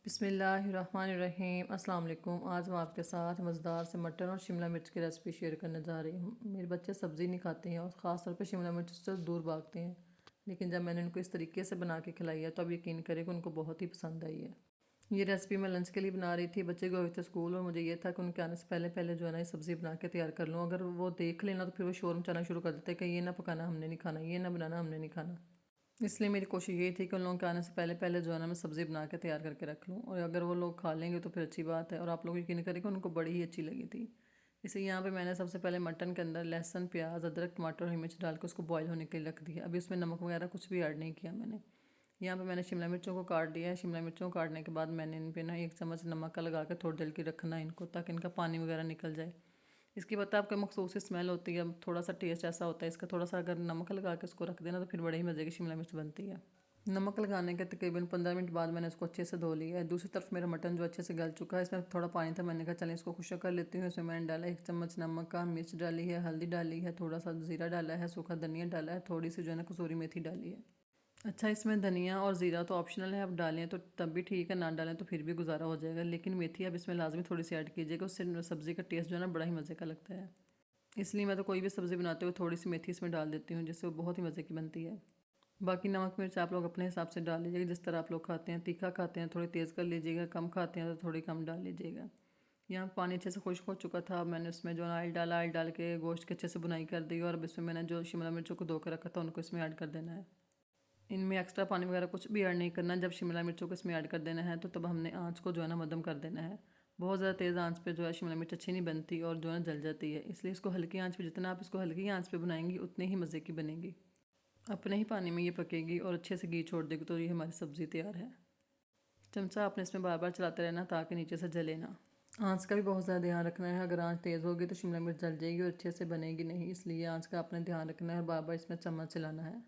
बिस्मिल्लाहिर्रहमानिर्रहीम। अस्सलाम वालेकुम। आज मैं आपके साथ मज़ेदार से मटन और शिमला मिर्च की रेसिपी शेयर करने जा रही हूँ। मेरे बच्चे सब्ज़ी नहीं खाते हैं और ख़ास तौर पे शिमला मिर्च से दूर भागते हैं, लेकिन जब मैंने उनको इस तरीके से बना के खिलाई है तो अब यकीन करें कि उनको बहुत ही पसंद आई है। ये रेसिपी मैं लंच के लिए बना रही थी, बच्चे गए थे स्कूल और मुझे ये था कि उनके आने से पहले पहले जो है ना ये सब्ज़ी बना के तैयार कर लूँ। अगर वो देख लेना तो फिर वो शोर मचाना शुरू कर देते हैं कि ये ना पकाना हमने नहीं खाना, ये ना बनाना हमने नहीं खाना। इसलिए मेरी कोशिश ये थी कि उन लोगों के आने से पहले पहले जो है ना मैं सब्ज़ी बना के तैयार करके रख लूँ, और अगर वो लोग खा लेंगे तो फिर अच्छी बात है। और आप लोग यकीन करें कि उनको बड़ी ही अच्छी लगी थी। इसलिए यहाँ पे मैंने सबसे पहले मटन के अंदर लहसुन, प्याज, अदरक, टमाटर और हरी मिर्च डाल के उसको बॉयल होने के लिए रख दिया। अभी उसमें नमक वगैरह कुछ भी ऐड नहीं किया मैंने। यहाँ पे मैंने शिमला मिर्चों को काट दिया है। शिमला मिर्चों को काटने के बाद मैंने इन पे ना 1 चम्मच नमक का लगा के थोड़ी देर के रखना है इनको, ताकि इनका पानी वगैरह निकल जाए। इसकी पता है आपको मखसूस सी स्मेल होती है, थोड़ा सा टेस्ट ऐसा होता है इसका। थोड़ा सा अगर नमक लगा के उसको रख देना तो फिर बड़े ही मज़े की शिमला मिर्च बनती है। नमक लगाने के तकरीबन 15 मिनट बाद मैंने इसको अच्छे से धो लिया है। दूसरी तरफ मेरा मटन जो अच्छे से गल चुका है, इसमें थोड़ा पानी था, मैंने कहा चलें इसको खुश्क कर लेती हूँ। इसमें मैंने डाला 1 चम्मच नमक का, मिर्च डाली है, हल्दी डाली है, थोड़ा सा ज़ीरा डाला है, सूखा धनिया डाला है, थोड़ी सी जो है ना कसूरी मेथी डाली है। अच्छा, इसमें धनिया और ज़ीरा तो ऑप्शनल है, आप डालें तो तब भी ठीक है, ना डालें तो फिर भी गुजारा हो जाएगा, लेकिन मेथी अब इसमें लाजमी थोड़ी सी ऐड कीजिएगा, उससे सब्ज़ी का टेस्ट जो है ना बड़ा ही मज़े का लगता है। इसलिए मैं तो कोई भी सब्ज़ी बनाते हुए थोड़ी सी मेथी इसमें डाल देती हूँ, जिससे वो बहुत ही मज़े की बनती है। बाकी नमक मिर्च आप लोग अपने हिसाब से डाल लीजिएगा, जिस तरह आप लोग खाते हैं। तीखा खाते हैं थोड़ी तेज़ कर लीजिएगा, कम खाते हैं तो थोड़ी कम डाल लीजिएगा। यहाँ पानी अच्छे से खुश्क हो चुका था। अब मैंने उसमें जो ऑयल डाला, ऑयल डाल के गोश्त के अच्छे से बुनाई कर दी, और अब इसमें मैंने जो शिमला मिर्चों को धो कर रखा था उनको इसमें ऐड कर देना है। इनमें एक्स्ट्रा पानी वगैरह कुछ भी ऐड नहीं करना। जब शिमला मिर्चों को इसमें ऐड कर देना है तो तब हमने आँच को जो है ना मध्यम कर देना है। बहुत ज़्यादा तेज़ आँच पे जो है शिमला मिर्च अच्छी नहीं बनती और जो है जल जाती है। इसलिए इसको हल्की आँच पे, जितना आप इसको हल्की आँच पे बनाएंगी उतनी ही मज़े की बनेगी। अपने ही पानी में ये पकेगी और अच्छे से घी छोड़ देगी तो ये हमारी सब्ज़ी तैयार है। चमचा आपने इसमें बार बार चलाते रहना ताकि नीचे से जले ना। आँच का भी बहुत ज़्यादा ध्यान रखना है। अगर आँच तेज़ होगी तो शिमला मिर्च जल जाएगी और अच्छे से बनेगी नहीं, इसलिए आँच का आपने ध्यान रखना है और बार बार इसमें चम्मच चलाना है।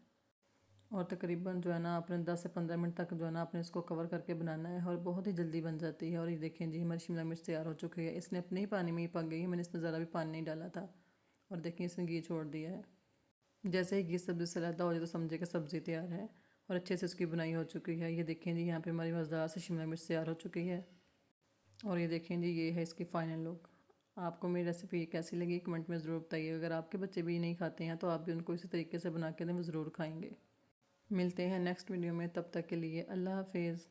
और तकरीबन जो है ना आपने 10 से 15 मिनट तक जो है ना आपने इसको कवर करके बनाना है, और बहुत ही जल्दी बन जाती है। और ये देखें जी, हमारी शिमला मिर्च तैयार हो चुकी है। इसने अपने ही पानी में ही पक गई है, मैंने इसमें ज़रा भी पानी नहीं डाला था। और देखिए इसने घी छोड़ दिया है। जैसे ही घी सब्ज़ी से लहदा हो जाए तो समझे कि सब्ज़ी तैयार है और अच्छे से इसकी बुनाई हो चुकी है। ये देखें जी, यहाँ पे हमारी मज़ेदार से शिमला मिर्च तैयार हो चुकी है। और ये देखें जी, ये है इसकी फ़ाइनल लुक। आपको मेरी रेसिपी कैसी लगी कमेंट में ज़रूर बताइए। अगर आपके बच्चे भी नहीं खाते हैं तो आप भी उनको इसी तरीके से बना के दें, वो ज़रूर खाएँगे। मिलते हैं नेक्स्ट वीडियो में, तब तक के लिए अल्लाह हाफिज़।